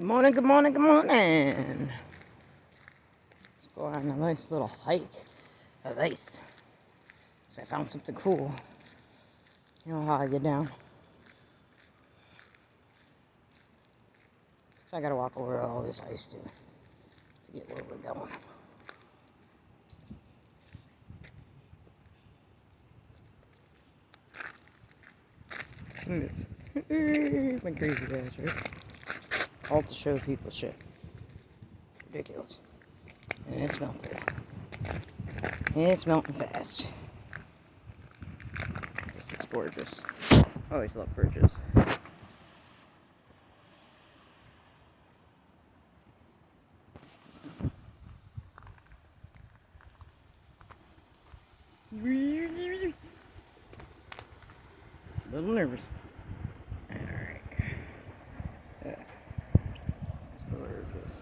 Good morning, good morning, good morning. Let's go on a nice little hike of ice. I found something cool. You know how I get down. So I gotta walk over all this ice to get where we're going. My crazy guys, right? All to show people shit. Ridiculous. And it's melting. And it's melting fast. This is gorgeous. I always love bridges. A little nervous. Alright. Yeah. It's gorgeous.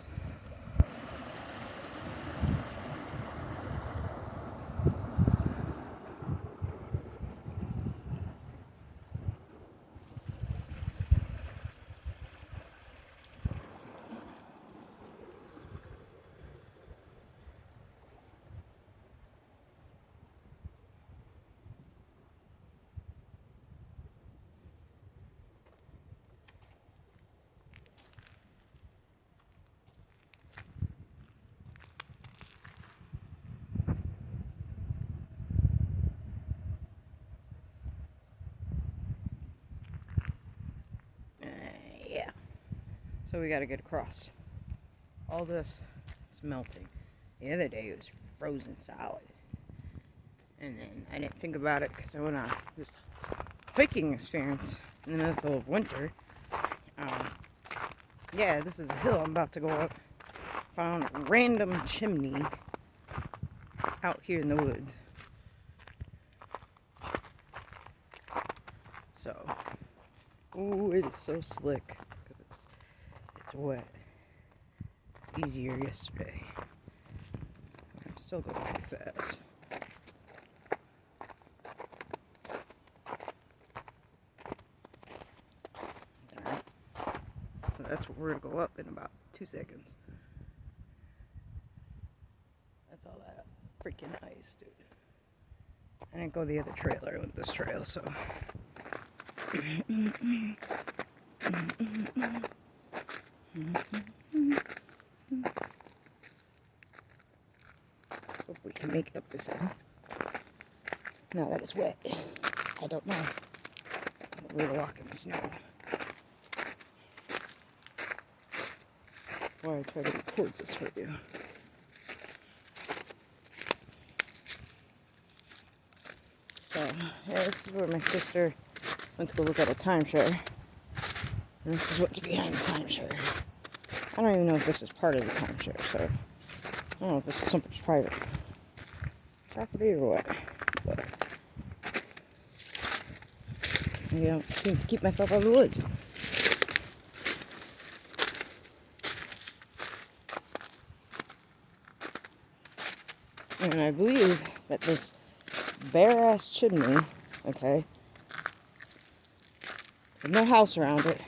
Yeah. So we gotta get across. All this, it's melting. The other day it was frozen solid. And then I didn't think about it because I went on this hiking experience in the middle of winter. Yeah, this is a hill I'm about to go up. Found a random chimney out here in the woods. So, ooh, it is so slick because it's wet. It's easier yesterday. I'm still going too fast. Alright. So that's where we're gonna go up in about 2 seconds. That's all that freaking ice, dude. I didn't go the other trail, I went this trail, so. Hope we can make it up this hill. Now that it's wet, I don't know. We're gonna walk in the snow. While I try to record this for you. So, yeah, this is where my sister went to go look at a timeshare. And this is what's behind the timeshare. I don't even know if this is part of the timeshare, so I don't know if this is something's private property or what. But I don't seem to keep myself out of the woods. And I believe that this bare-ass chimney, okay, with no house around it,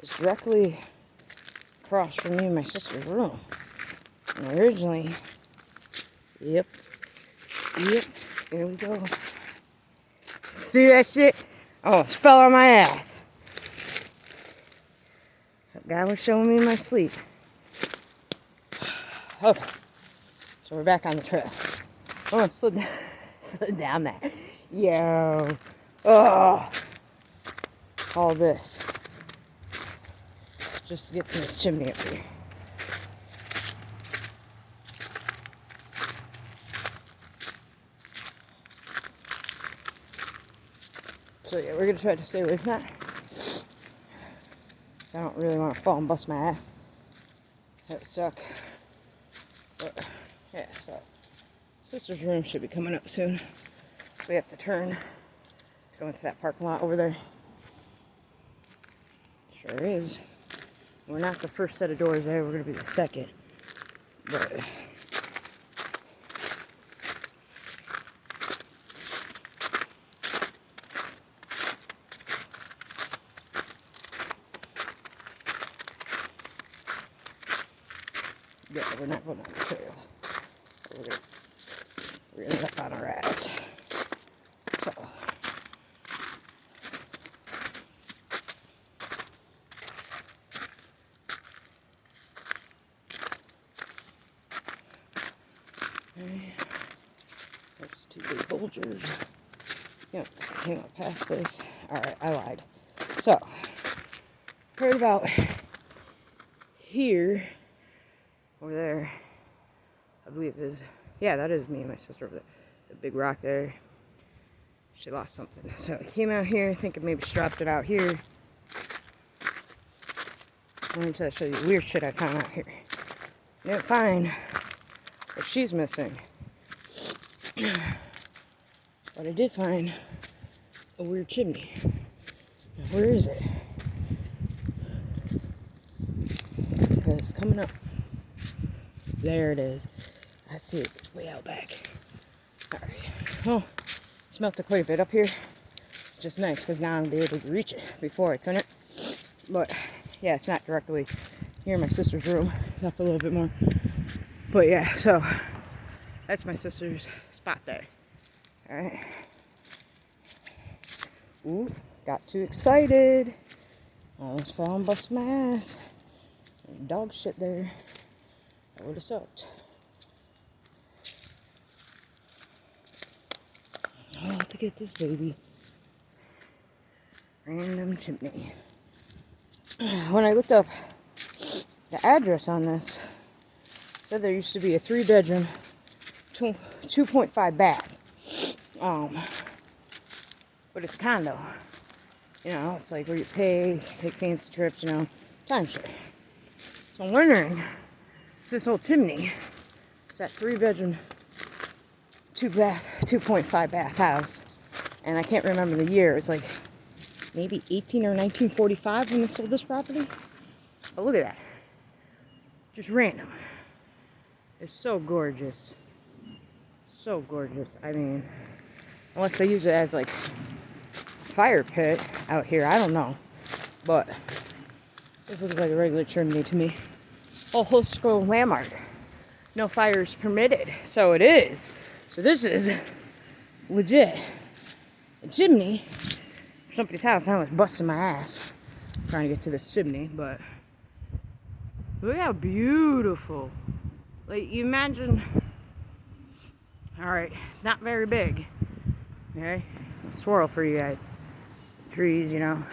is directly across from me and my sister's room. And originally, yep, here we go. See that shit? Oh, it fell on my ass. That guy was showing me in my sleep. Okay, so we're back on the trail. Oh, I slid down there. Yo. Oh. All this. Just to get to this chimney up here. So yeah, we're gonna try to stay away from that. I don't really want to fall and bust my ass. That would suck. But yeah, so sister's room should be coming up soon. So we have to turn, go into that parking lot over there. Sure is. We're not the first set of doors there, we're gonna be the second. But Yeah, we're not going on the trail. We're gonna end up on our ass. So. Okay. There's two big bulgers. Yep, I came up past this. Alright, I lied. So, heard about here, over there, I believe is, yeah, that is me and my sister over there. The big rock there. She lost something. So I came out here thinking maybe she dropped it out here. Let me show you the weird shit I found out here. I didn't find what she's missing. But I did find a weird chimney. Now, where is it? Because it's coming up. There it is. I see it. It's way out back. Alright. Oh, smelt it quite a bit up here. Just nice because now I'm able to reach it. Before I couldn't. But yeah, it's not directly near my sister's room. It's up a little bit more. But yeah, so that's my sister's spot there. Alright. Ooh, got too excited. Almost fell and busted my ass. Dog shit there. That would have sucked. I'll have to get this baby. Random chimney. When I looked up the address on this, it said there used to be a 3-bedroom, 2.5 bath. But it's a condo. You know, it's like where you pay, take fancy trips, you know, timeshare. So I'm wondering if this old chimney is that 3-bedroom, 2.5 bath house. And I can't remember the year. It's like maybe 18 or 1945 when they sold this property. But look at that. Just random. It's so gorgeous. So gorgeous. I mean, unless they use it as like fire pit out here, I don't know. But this looks like a regular chimney to me. Oh, historical landmark. No fires permitted. So it is. So this is legit a chimney for somebody's house. I was busting my ass trying to get to this chimney, but look how beautiful. Like, you imagine, alright, it's not very big. Okay? I'll swirl for you guys. Trees, you know.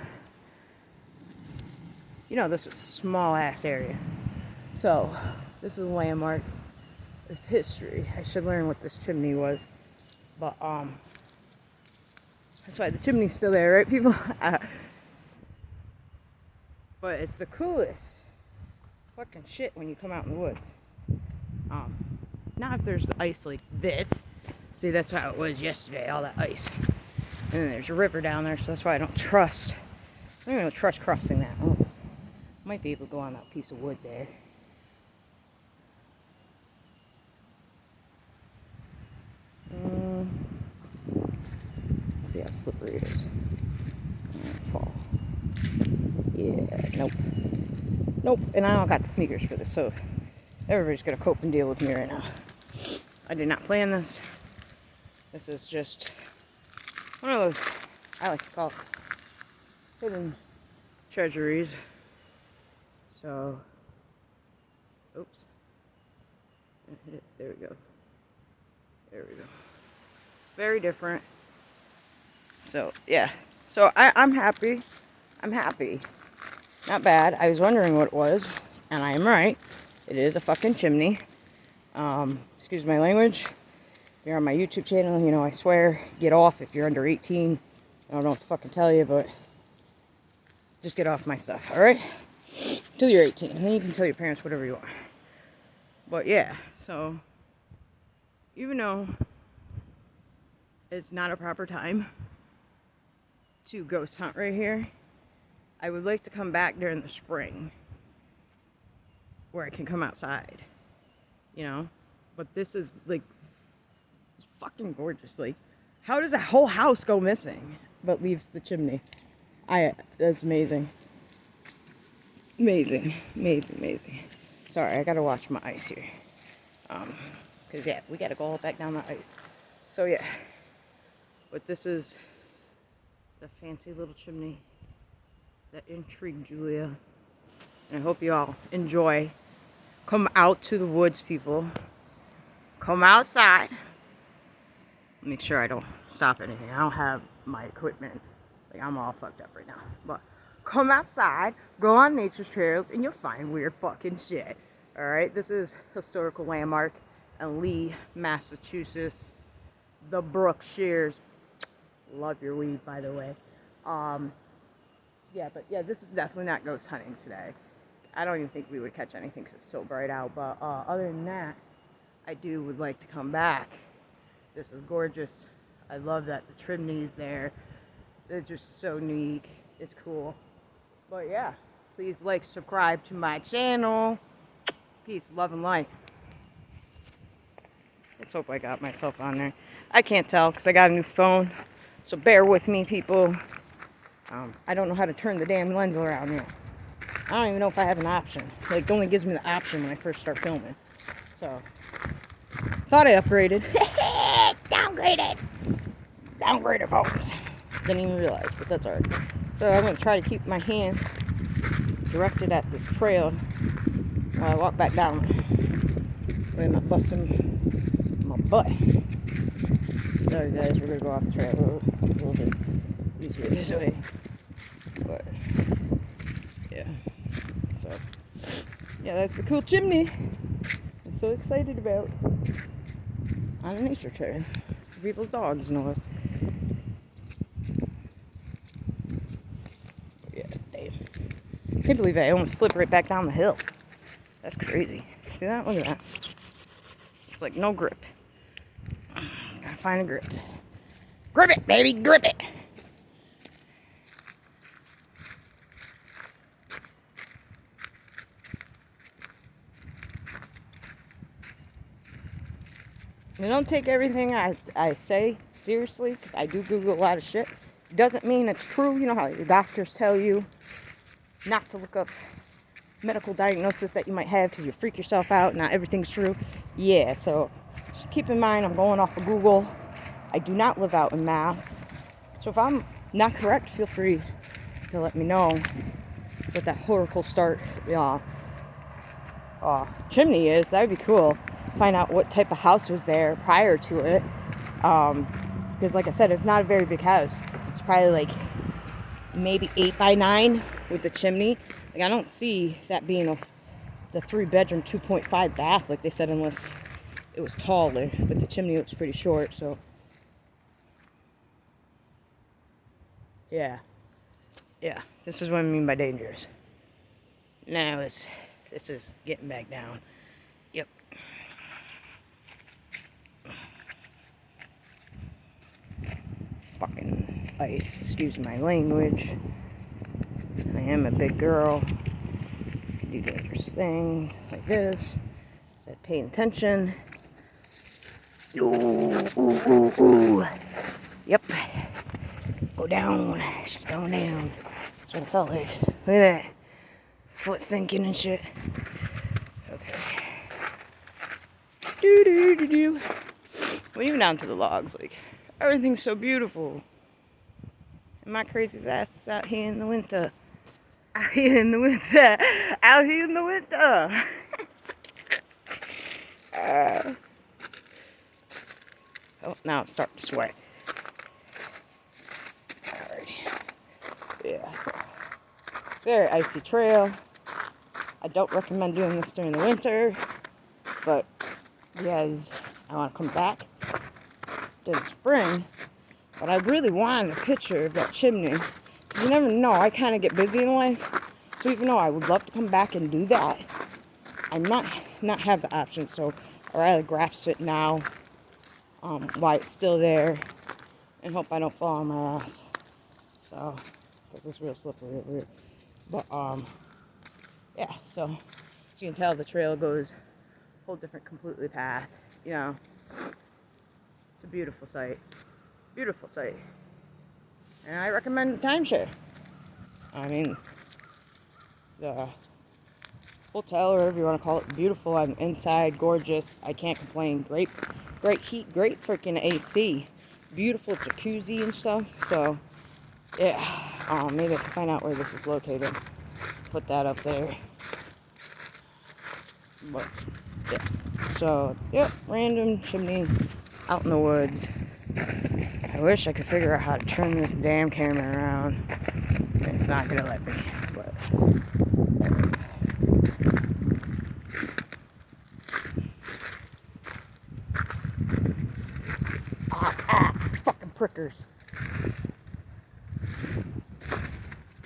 You know, this is a small ass area. So, this is a landmark of history. I should learn what this chimney was. But, that's why the chimney's still there, right, people? But it's the coolest fucking shit when you come out in the woods. Not if there's ice like this. See, that's how it was yesterday, all that ice. And then there's a river down there, so that's why I don't trust crossing that. Oh, might be able to go on that piece of wood there. See how slippery it is. Fall. Yeah, nope. Nope, and I don't got the sneakers for this, so everybody's got to cope and deal with me right now. I did not plan this. This is just one of those, I like to call hidden treasuries. So, oops. Hit it. There we go. There we go. Very different. So, yeah. So, I'm happy. I'm happy. Not bad. I was wondering what it was, and I am right. It is a fucking chimney. Excuse my language. If you're on my YouTube channel, you know, I swear, get off if you're under 18. I don't know what to fucking tell you, but just get off my stuff, alright? Till you're 18. And then you can tell your parents whatever you want. But, yeah. So, even though it's not a proper time to ghost hunt right here, I would like to come back during the spring where I can come outside, you know. But this is like, it's fucking gorgeous. Like, how does a whole house go missing but leaves the chimney? That's amazing. Amazing. Sorry, I gotta watch my ice here. Cause yeah, we gotta go all back down the ice. So yeah, but this is the fancy little chimney that intrigued Julia. And I hope you all enjoy. Come out to the woods, people. Come outside. Make sure I don't stop anything. I don't have my equipment. Like, I'm all fucked up right now. But come outside, go on nature trails, and you'll find weird fucking shit. Alright, this is historical landmark in Lee, Massachusetts. The Brookshires. Love your weed, by the way. Yeah, but yeah, this is definitely not ghost hunting today. I don't even think we would catch anything because it's so bright out. But other than that, I would like to come back. This is gorgeous. I love that the chimney's there. They're just so unique. It's cool. But yeah, please like, subscribe to my channel. Peace, love, and light. Let's hope I got myself on there. I can't tell because I got a new phone. So bear with me, people. I don't know how to turn the damn lens around yet. I don't even know if I have an option. Like, it only gives me the option when I first start filming. So, thought I upgraded. Downgraded. Downgraded, folks. Didn't even realize, but that's alright. So I'm going to try to keep my hand directed at this trail while I walk back down. I'm not busting my butt. Sorry guys, we're going to go off the trail a little bit easier this way. But, yeah. So, yeah, that's the cool chimney I'm so excited about on a nature trail. It's the people's dogs and all. Yeah, damn. I can't believe I almost slipped right back down the hill. That's crazy. See that? Look at that. It's like no grip. Gotta find a grip. Grip it, baby, grip it. You don't take everything I say seriously, because I do Google a lot of shit. Doesn't mean it's true. You know how your doctors tell you not to look up medical diagnosis that you might have because you freak yourself out. Not everything's true. Yeah, so just keep in mind I'm going off of Google. I do not live out in Mass. So if I'm not correct, feel free to let me know what that historical start chimney is. That would be cool. Find out what type of house was there prior to it. Because like I said, it's not a very big house. It's probably like maybe 8 by 9 with the chimney. Like, I don't see that being the 3-bedroom 2.5 bath like they said, unless it was taller. But the chimney looks pretty short, so yeah, this is what I mean by dangerous. Now this is getting back down. Yep. Fucking ice, excuse my language. I am a big girl. Do dangerous things like this. Said pay attention. Ooh, ooh, ooh, ooh. Yep. Go down. She's going down. That's what it felt like. Look at that. Foot sinking and shit. Okay. Do. We're even down to the logs. Like, everything's so beautiful. And my crazy ass is out here in the winter. Out here in the winter. Out here in the winter. Oh, now I'm starting to sweat. Alrighty. Yeah, so very icy trail. I don't recommend doing this during the winter, but yes, I want to come back in spring. But I really wanted a picture of that chimney, because you never know. I kind of get busy in life, so even though I would love to come back and do that, I might not have the option. So I'd rather grasp it now, while it's still there, and hope I don't fall on my ass. So, because it's real slippery over here. But yeah. So as you can tell, the trail goes a whole different, completely path. You know, it's a beautiful sight. Beautiful sight. And I recommend timeshare. I mean, the hotel, or whatever you want to call it. Beautiful. I'm inside, gorgeous. I can't complain. Great heat, great freaking AC. Beautiful jacuzzi and stuff. So, yeah. Maybe I can find out where this is located. Put that up there. But, yeah. So, yep, random chimney out in the woods. I wish I could figure out how to turn this damn camera around. It's not gonna let me, but... fucking prickers.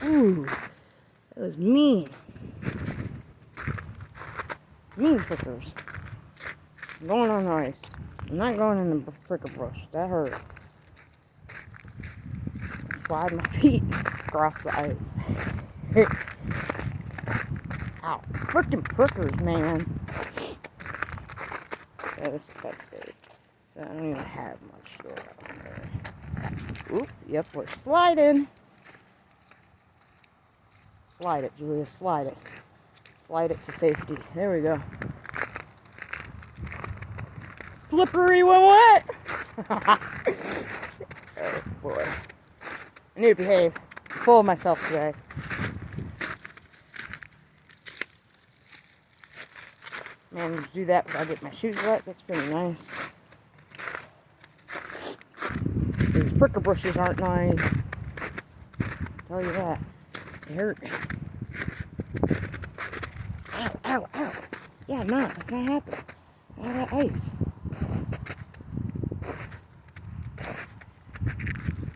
Ooh, that was mean. Mean prickers. I'm going on the ice. I'm not going in the pricker brush. That hurt. Slide my feet across the ice. Ow. Freaking prickers, man. Yeah, this is that state. So I don't even have much stored out there. Oop, yep, we're sliding. Slide it, Julia, slide it. Slide it to safety. There we go. Slippery when wet. Oh boy. I need to behave. I'm full of myself today. Managed to do that without getting my shoes wet. That's pretty nice. These pricker bushes aren't nice. I'll tell you that. They hurt. Ow, ow, ow. Yeah, no, that's not happening. All that ice.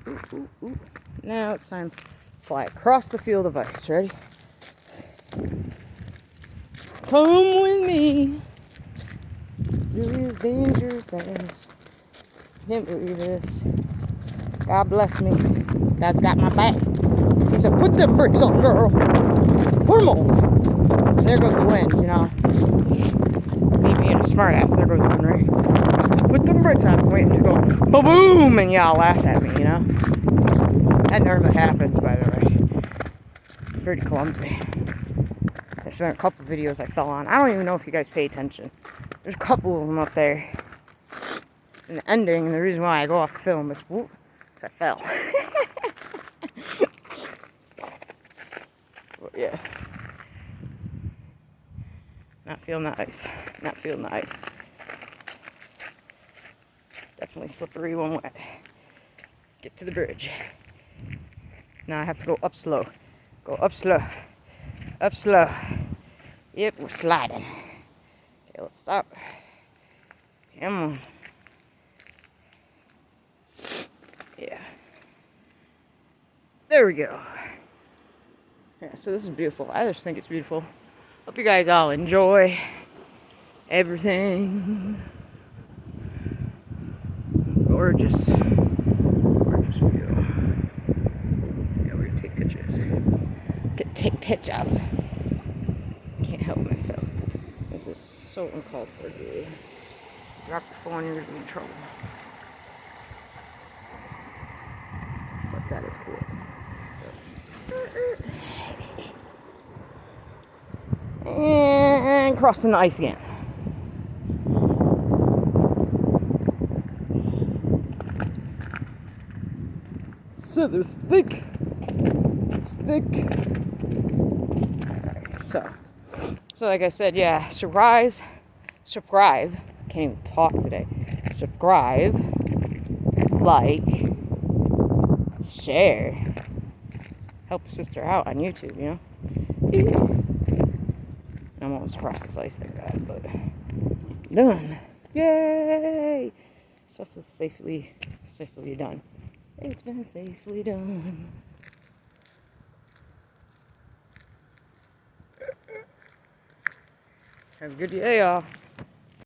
Ooh, ooh, ooh. Now it's time to slide across the field of ice. Ready? Come with me. Julia's dangerous ass. Can't believe this. God bless me. God's got my back. He said, put them bricks on, girl. Put them on. And there goes the wind, you know. Me being a smart ass, there goes the wind, right? He said, put them bricks on. Waiting to go ba-boom, and y'all laugh at me, you know. That normally happens, by the way. Pretty clumsy. There's been a couple videos I fell on. I don't even know if you guys pay attention. There's a couple of them up there. And the ending, and the reason why I go off the film is, whoop, is I fell. But yeah. Not feeling the ice. Not feeling the ice. Definitely slippery when wet. Get to the bridge. Now I have to go up slow. Go up slow. Up slow. Yep, we're sliding. Okay, let's stop. Come on. Yeah. There we go. Yeah, so this is beautiful. I just think it's beautiful. Hope you guys all enjoy everything. Gorgeous. Gorgeous view. Yeah, we're gonna take pictures. Take pictures. Can't help myself. This is so uncalled for, dude. Drop your phone, you're gonna be in trouble. But that is cool. And crossing the ice again. So there's thick. It's thick. Alright, so like I said, yeah, subscribe. Can't even talk today. Subscribe, like, share. Help a sister out on YouTube, you know? I'm almost across this ice like that, but done. Yay! Stuff is safely done. It's been safely done. Have a good day, y'all.